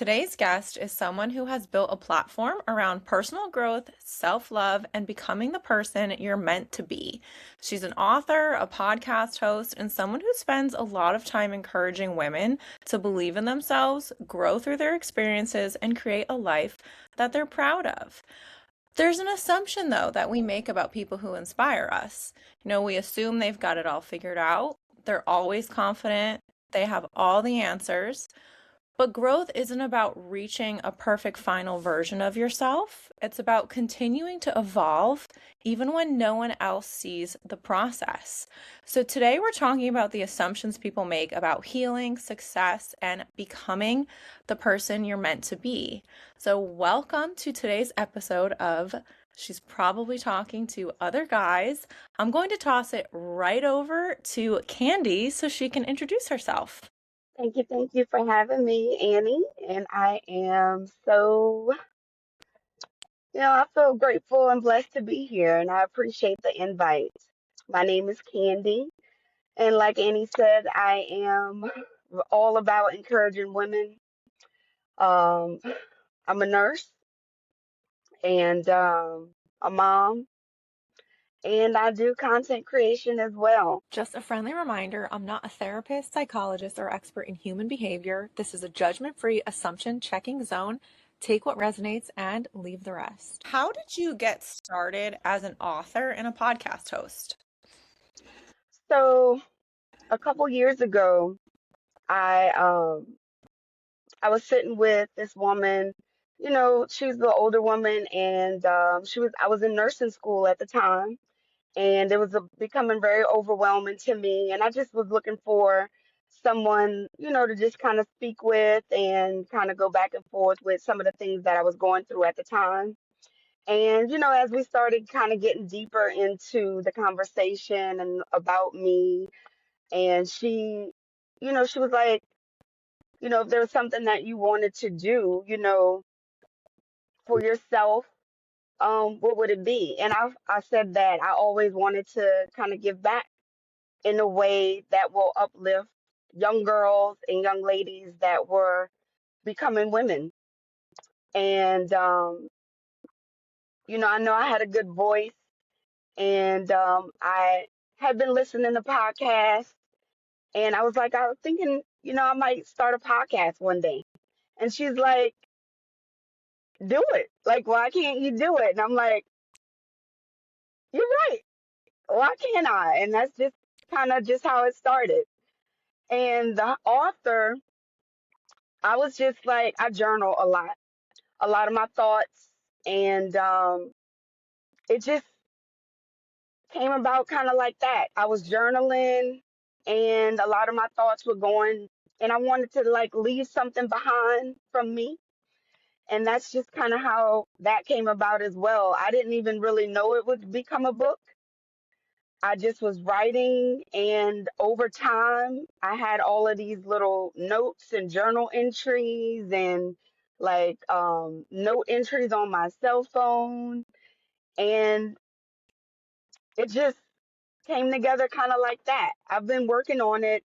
Today's guest is someone who has built a platform around personal growth, self-love, and becoming the person you're meant to be. She's an author, a podcast host, and someone who spends a lot of time encouraging women to believe in themselves, grow through their experiences, and create a life that they're proud of. There's an assumption, though, that we make about people who inspire us. We assume they've got it all figured out, they're always confident, they have all the answers. But growth isn't about reaching a perfect final version of yourself. It's about continuing to evolve even when no one else sees the process. So today we're talking about the assumptions people make about healing, success, and becoming the person you're meant to be. So welcome to today's episode of She's Probably Talking to Other Guys. I'm going to toss it right over to Candy so she can introduce herself. Thank you for having me, Annie. And I am I feel grateful and blessed to be here, and I appreciate the invite. My name is Candy, and like Annie said, I am all about encouraging women. Um, I'm a nurse and a mom, and I do content creation as well. Just a friendly reminder, I'm not a therapist, psychologist, or expert in human behavior. This is a judgment-free assumption checking zone. Take what resonates and leave the rest. How did you get started as an author and a podcast host? So a couple years ago, I I was sitting with this woman, she's the older woman, and I was in nursing school at the time, and it was becoming very overwhelming to me, and I just was looking for someone, to just kind of speak with and kind of go back and forth with some of the things that I was going through at the time. And, as we started kind of getting deeper into the conversation and about me, and she was like, if there was something that you wanted to do, for yourself, what would it be? And I said that I always wanted to kind of give back in a way that will uplift young girls and young ladies that were becoming women. And I know I had a good voice, and I had been listening to podcasts, and I was thinking, I might start a podcast one day. And she's like, do it. Like, why can't you do it? And I'm like, you're right. Why can't I? And that's just kind of just how it started. And the author, I was just like, I journal a lot of my thoughts, and it just came about kind of like that. I was journaling, and a lot of my thoughts were going, and I wanted to like leave something behind from me. And that's just kind of how that came about as well. I didn't even really know it would become a book. I just was writing, and over time, I had all of these little notes and journal entries and like note entries on my cell phone, and it just came together kind of like that. I've been working on it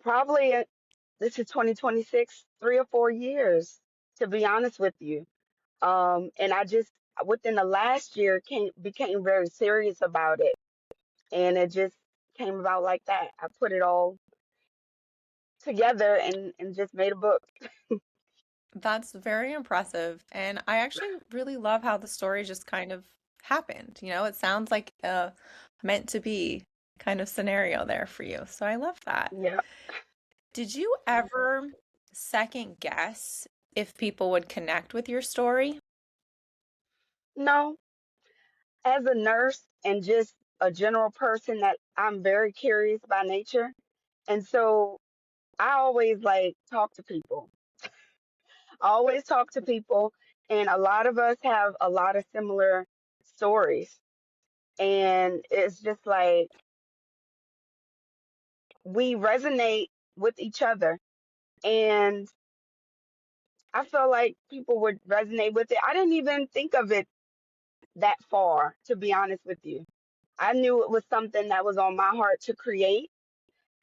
probably this is 2026, 3 or 4 years, to be honest with you. And I just within the last year became very serious about it, and it just came about like that. I put it all together and just made a book. That's very impressive. And I actually really love how the story just kind of happened. It sounds like a meant to be kind of scenario there for you. So I love that. Yeah. Did you ever second guess if people would connect with your story? No, as a nurse and just a general person that I'm very curious by nature. And so I always like talk to people. I always talk to people, and a lot of us have a lot of similar stories. And it's just like we resonate with each other. And I feel like people would resonate with it. I didn't even think of it that far, to be honest with you. I knew it was something that was on my heart to create,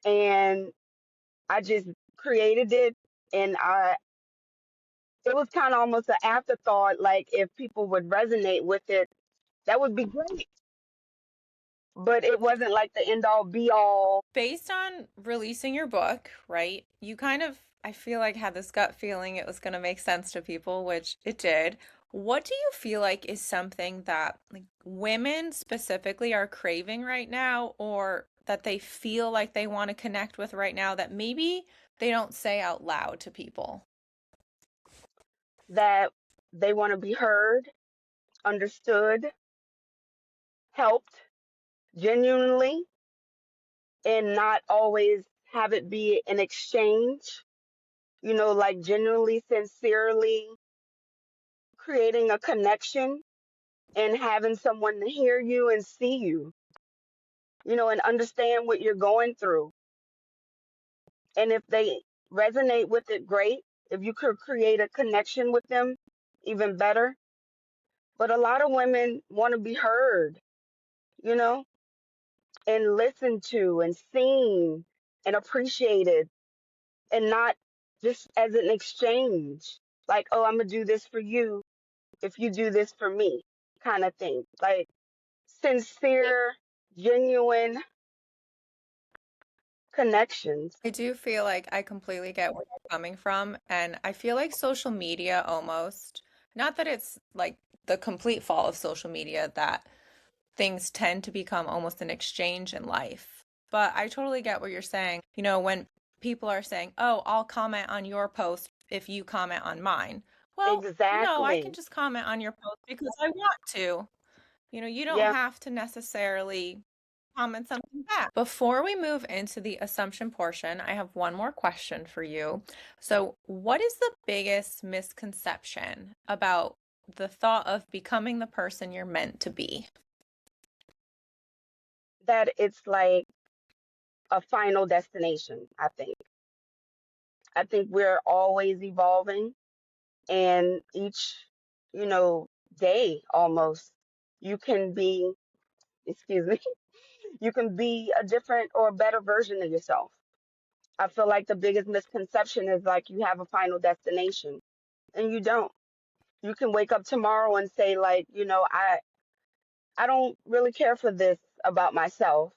and I just created it, And it was kind of almost an afterthought, like if people would resonate with it, that would be great. But it wasn't like the end all be all. Based on releasing your book, right? You kind of, I feel like, had this gut feeling it was going to make sense to people, which it did. What do you feel like is something that like women specifically are craving right now, or that they feel like they want to connect with right now that maybe they don't say out loud to people? That they want to be heard, understood, helped genuinely, and not always have it be an exchange, like genuinely, sincerely creating a connection and having someone to hear you and see you, and understand what you're going through. And if they resonate with it, great. If you could create a connection with them, even better. But a lot of women want to be heard, you know, and listened to and seen and appreciated, and not just as an exchange. Like, oh, I'm going to do this for you if you do this for me, kind of thing. Like sincere, genuine connections. I do feel like I completely get where you're coming from, and I feel like social media almost, not that it's like the complete fault of social media that things tend to become almost an exchange in life. But I totally get what you're saying. When people are saying, "Oh, I'll comment on your post if you comment on mine." Well, no, I can Exactly. just comment on your post because I want to. You don't Yeah, have to necessarily comment something back. Before we move into the assumption portion, I have one more question for you. So, what is the biggest misconception about the thought of becoming the person you're meant to be? that it's like a final destination, I think. I think we're always evolving, and each, you know, day almost, you can be, excuse me, you can be a different or a better version of yourself. I feel like the biggest misconception is like you have a final destination, and you don't. You can wake up tomorrow and say like, I don't really care for this about myself.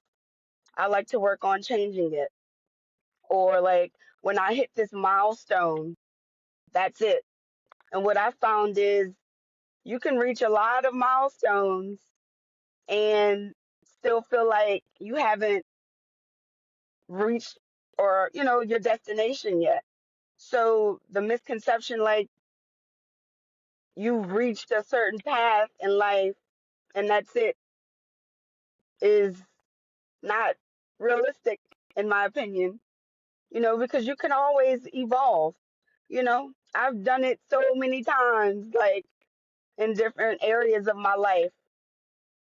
I like to work on changing it. Or like when I hit this milestone, that's it. And what I found is you can reach a lot of milestones and still feel like you haven't reached, or your destination yet. So the misconception like you've reached a certain path in life and that's it is not realistic, in my opinion, because you can always evolve. I've done it so many times, like in different areas of my life,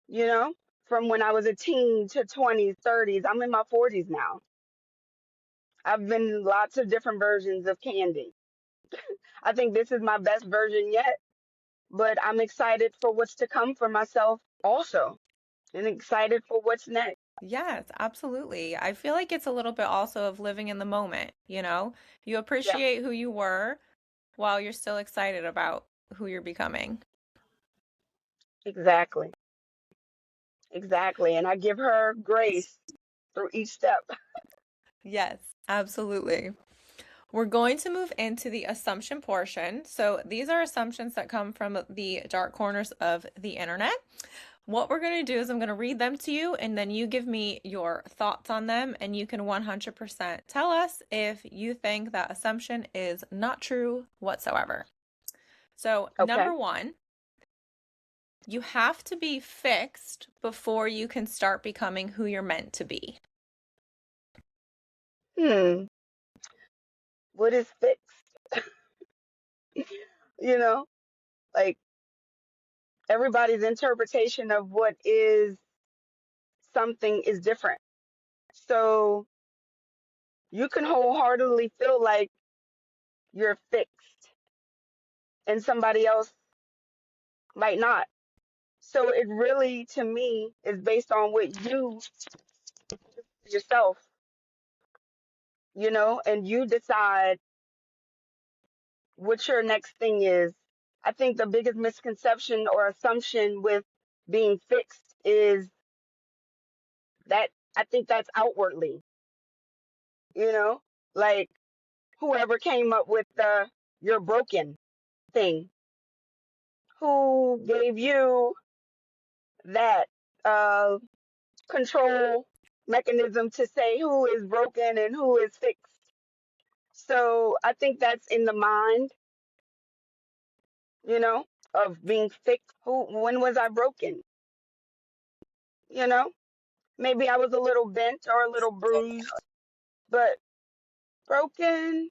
you know, from when I was a teen to 20s, 30s. I'm in my 40s now. I've been lots of different versions of Candy. I think this is my best version yet, but I'm excited for what's to come for myself also, and excited for what's next. Yes, absolutely. I feel like it's a little bit also of living in the moment, you know? You Yeah, appreciate who you were while you're still excited about who you're becoming. exactly. Exactly. And I give her grace through each step. Yes, absolutely. We're going to move into the assumption portion. So these are assumptions that come from the dark corners of the internet. What we're going to do is I'm going to read them to you, and then you give me your thoughts on them, and you can 100% tell us if you think that assumption is not true whatsoever. So, Okay. number one, you have to be fixed before you can start becoming who you're meant to be. Hmm. What is fixed? You know, like everybody's interpretation of what is something is different. So you can wholeheartedly feel like you're fixed and somebody else might not. So it really, to me, is based on what you yourself, and you decide what your next thing is. I think the biggest misconception or assumption with being fixed is that I think that's outwardly, you know, like whoever came up with the you're broken thing, who gave you that uh, control mechanism to say who is broken and who is fixed. So I think that's in the mind, you know, of being fixed. When was I broken? You know, maybe I was a little bent or a little bruised, but broken,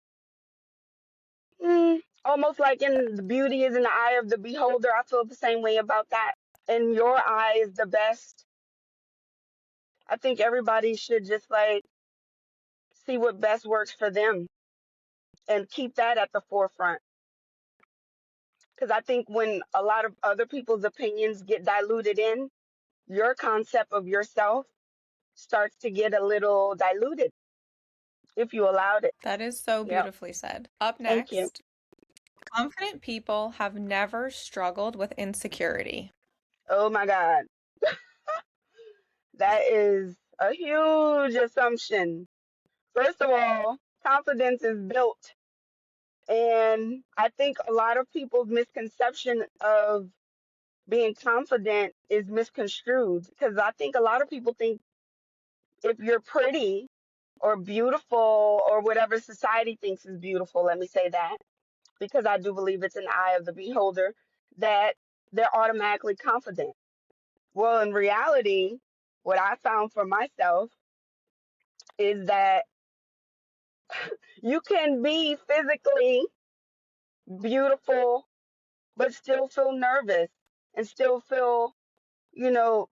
almost like in the beauty is in the eye of the beholder. I feel the same way about that. And your eye is the best. I think everybody should just like see what best works for them and keep that at the forefront. Because I think when a lot of other people's opinions get diluted in, your concept of yourself starts to get a little diluted if you allowed it. That is so Yep. beautifully said. Up Thank you. next, confident people have never struggled with insecurity. Oh my God. That is a huge assumption. First of all, confidence is built. And I think a lot of people's misconception of being confident is misconstrued because I think a lot of people think if you're pretty or beautiful or whatever society thinks is beautiful, let me say that, because I do believe it's an eye of the beholder, that they're automatically confident. Well, in reality, what I found for myself is that you can be physically beautiful, but still feel nervous and still feel, you know,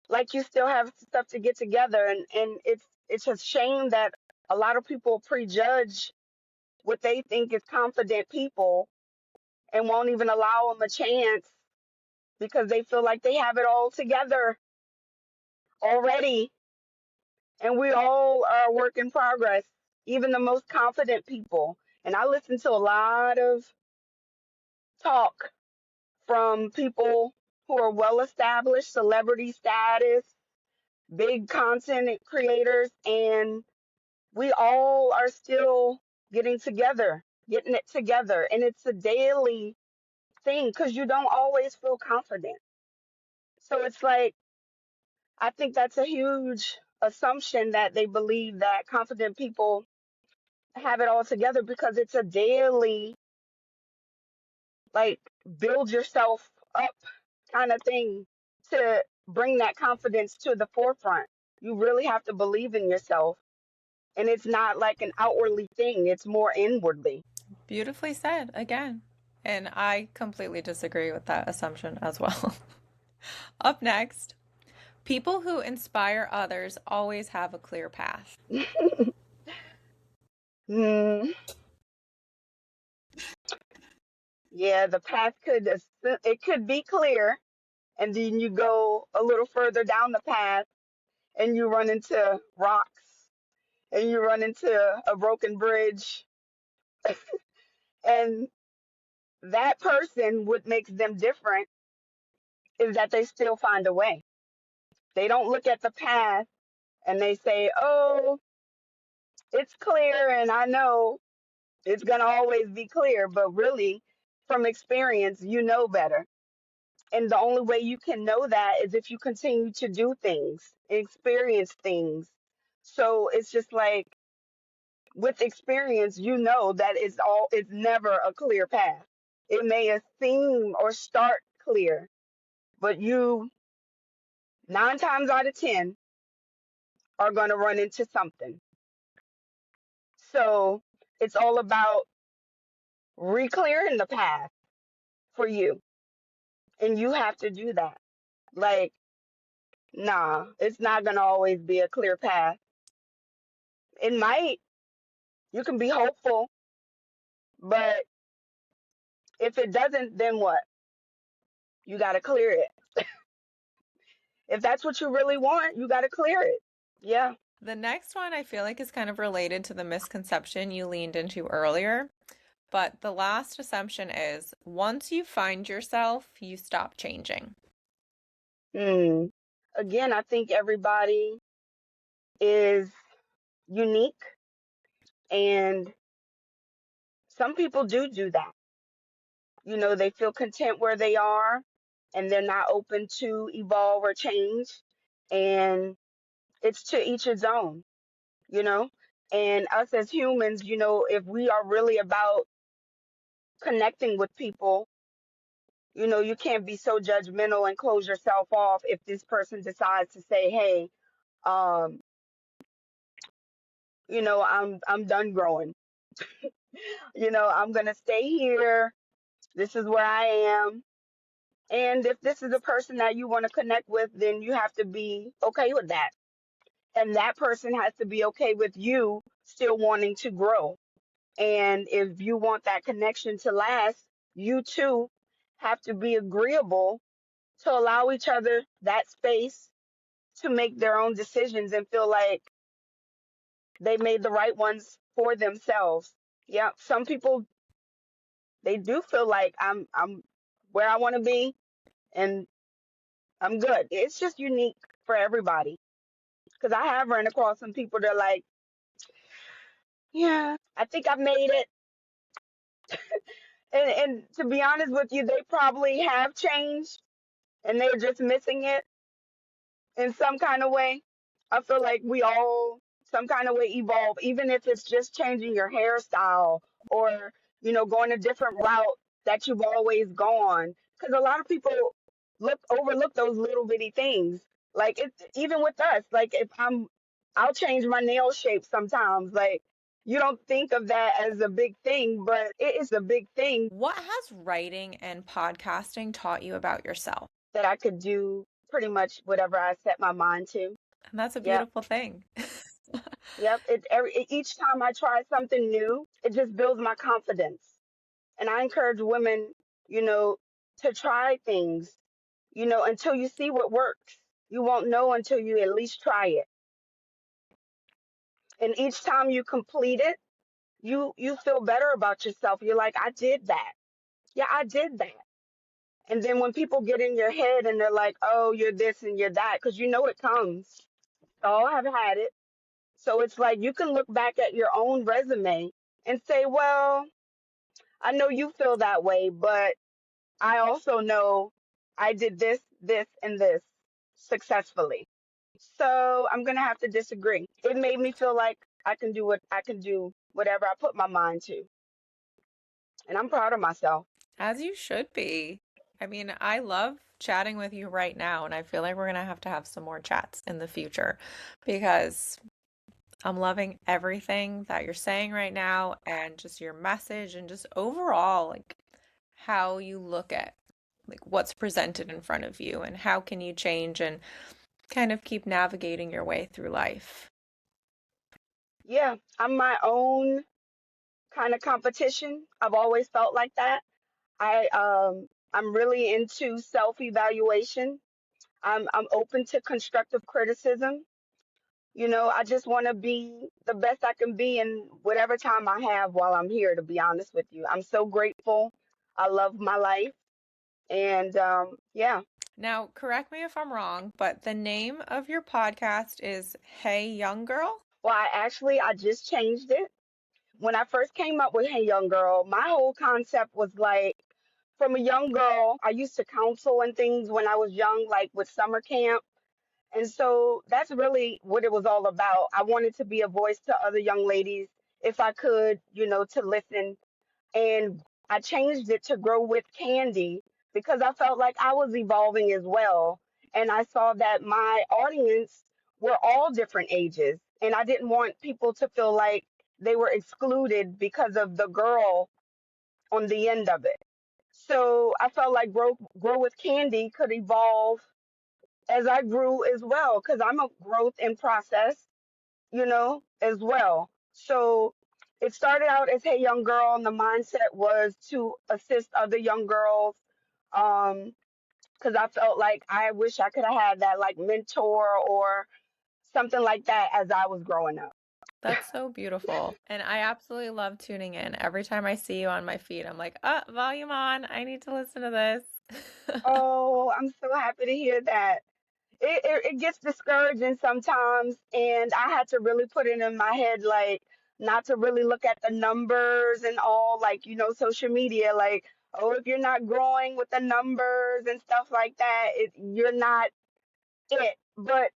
like you still have stuff to get together. And it's a shame that a lot of people prejudge what they think is confident people and won't even allow them a chance because they feel like they have it all together already. And we all are a work in progress, even the most confident people. And I listen to a lot of talk from people who are well established, celebrity status, big content creators, and we all are still getting it together. And it's a daily thing because you don't always feel confident. So it's like, I think that's a huge assumption that they believe that confident people have it all together because it's a daily, like, build yourself up kind of thing to bring that confidence to the forefront. You really have to believe in yourself. And it's not like an outwardly thing, it's more inwardly. Beautifully said again. And I completely disagree with that assumption as well. Up next, people who inspire others always have a clear path. Hmm. Yeah, the path it could be clear, and then you go a little further down the path and you run into rocks and you run into a broken bridge. And that person, what makes them different is that they still find a way. They don't look at the path and they say, oh, it's clear and I know it's going to always be clear. But really, from experience, you know better. And the only way you can know that is if you continue to do things, experience things. So it's just like with experience, you know that it's never a clear path. It may seem or start clear, but you 9 times out of 10 are going to run into something. So it's all about re-clearing the path for you. And you have to do that. Like, nah, it's not going to always be a clear path. It might, you can be hopeful, but if it doesn't, then what? You got to clear it. If that's what you really want, you got to clear it. Yeah. The next one I feel like is kind of related to the misconception you leaned into earlier, but the last assumption is once you find yourself, you stop changing. Hmm. Again, I think everybody is unique, and some people do that. They feel content where they are, and they're not open to evolve or change. And it's to each its own, you know. And us as humans, if we are really about connecting with people, you can't be so judgmental and close yourself off if this person decides to say, "Hey, um, I'm done growing. I'm gonna stay here. This is where I am." And if this is a person that you want to connect with, then you have to be okay with that. And that person has to be okay with you still wanting to grow. And if you want that connection to last, you too have to be agreeable to allow each other that space to make their own decisions and feel like they made the right ones for themselves. Yeah, some people, they do feel like I'm where I want to be and I'm good. It's just unique for everybody. Because I have run across some people that are like, yeah, I think I made it. And to be honest with you, they probably have changed and they're just missing it in some kind of way. I feel like we all some kind of way evolve, even if it's just changing your hairstyle or, going a different route that you've always gone. Because a lot of people overlook those little bitty things. Like it's even with us, like if I'll change my nail shape sometimes. Like you don't think of that as a big thing, but it is a big thing What has writing and podcasting taught you about yourself? that I could do pretty much whatever I set my mind to. And that's a Yep. beautiful thing. Yep. Each time I try something new, it just builds my confidence. And I encourage women, you know, to try things, until you see what works. You won't know until you at least try it. And each time you complete it, you feel better about yourself. You're like, I did that. Yeah, I did that. And then when people get in your head and they're like, oh, you're this and you're that, because it comes. All have had it. So it's like you can look back at your own resume and say, well, I know you feel that way, but I also know I did this, this, and this successfully. So I'm going to have to disagree. It made me feel like I can do whatever I put my mind to. And I'm proud of myself. As you should be. I mean, I love chatting with you right now, and I feel like we're gonna have to have some more chats in the future because I'm loving everything that you're saying right now and just your message and just overall, like how you look at like what's presented in front of you and how can you change and kind of keep navigating your way through life. Yeah, I'm my own kind of competition. I've always felt like that. I'm really into self-evaluation. I'm open to constructive criticism. I just want to be the best I can be in whatever time I have while I'm here, to be honest with you. I'm so grateful. I love my life. And yeah. Now, correct me if I'm wrong, but the name of your podcast is Hey Young Girl? Well, I just changed it. When I first came up with Hey Young Girl, my whole concept was like, from a young girl, I used to counsel and things when I was young, like with summer camp. And so that's really what it was all about. I wanted to be a voice to other young ladies if I could, to listen. And I changed it to Grow with Candy because I felt like I was evolving as well. And I saw that my audience were all different ages. And I didn't want people to feel like they were excluded because of the girl on the end of it. So I felt like Grow with Candy could evolve as I grew as well, because I'm a growth in process, as well. So it started out as Hey Young Girl, and the mindset was to assist other young girls. Because I felt like I wish I could have had that like mentor or something like that as I was growing up. That's so beautiful. And I absolutely love tuning in. Every time I see you on my feed, I'm like, oh, volume on. I need to listen to this. Oh, I'm so happy to hear that. It gets discouraging sometimes, and I had to really put it in my head, like, not to really look at the numbers and all, like, social media, like, oh, if you're not growing with the numbers and stuff like that, you're not it. But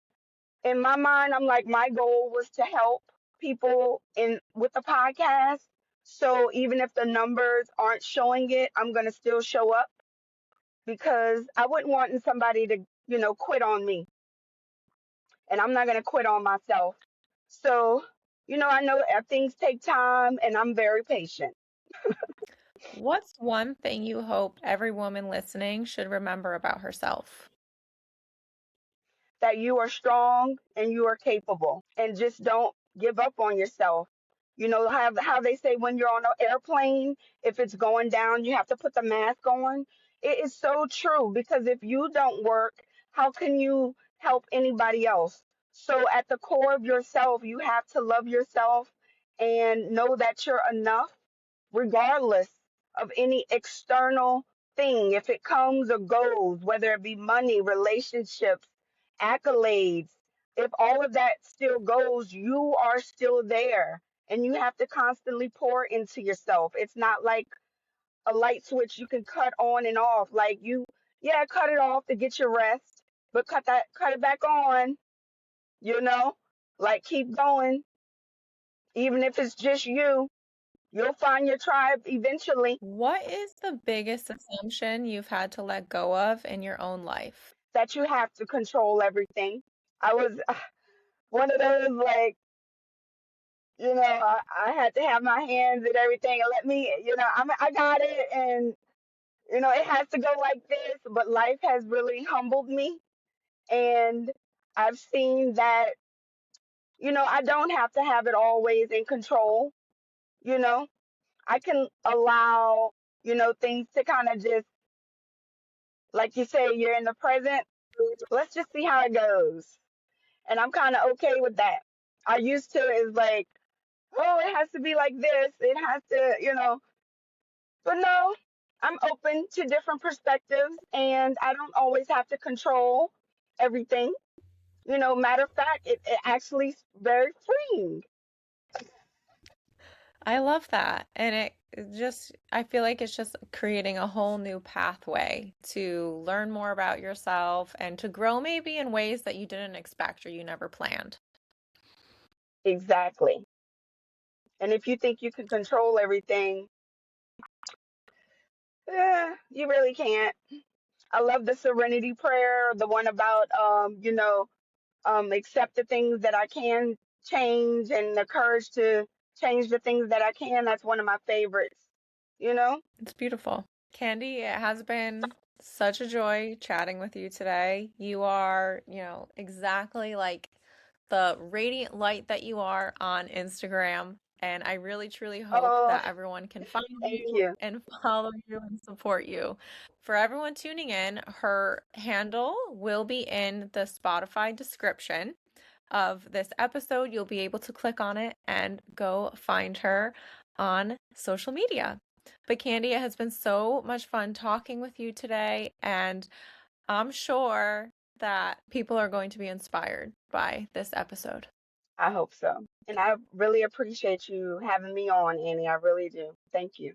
in my mind, I'm like, my goal was to help people in with the podcast. So even if the numbers aren't showing it, I'm gonna still show up because I wouldn't want somebody to, quit on me, and I'm not gonna quit on myself. So, I know things take time, and I'm very patient. What's one thing you hope every woman listening should remember about herself? That you are strong and you are capable, and just don't give up on yourself. How they say when you're on an airplane, if it's going down, you have to put the mask on. It is so true, because if you don't work, how can you help anybody else? So at the core of yourself, you have to love yourself and know that you're enough regardless of any external thing. If it comes or goes, whether it be money, relationships, accolades, if all of that still goes, you are still there. And you have to constantly pour into yourself. It's not like a light switch you can cut on and off. Like yeah, cut it off to get your rest, but cut it back on, you know? Like, keep going. Even if it's just you, you'll find your tribe eventually. What is the biggest assumption you've had to let go of in your own life? That you have to control everything. I was one of those, like, I had to have my hands in everything and let me, I got it, and it has to go like this. But life has really humbled me, and I've seen that, I don't have to have it always in control. You know, I can allow, things to kind of just, like you say, you're in the present. Let's just see how it goes. And I'm kind of okay with that. I used to is like, oh, it has to be like this. It has to, but no, I'm open to different perspectives, and I don't always have to control everything. Matter of fact, it actually is very freeing. I love that. And it just, I feel like it's just creating a whole new pathway to learn more about yourself and to grow maybe in ways that you didn't expect or you never planned. Exactly. And if you think you can control everything, you really can't. I love the serenity prayer, the one about, accept the things that I can change and the courage to change the things that I can. That's one of my favorites, you know? It's beautiful. Candy, it has been such a joy chatting with you today. You are, exactly like the radiant light that you are on Instagram. And I really, truly hope Oh, that everyone can find thank you you. and follow you and support you. For everyone tuning in, her handle will be in the Spotify description of this episode. You'll be able to click on it and go find her on social media. But Candy, it has been so much fun talking with you today, and I'm sure that people are going to be inspired by this episode. I hope so. And I really appreciate you having me on, Annie. I really do. Thank you.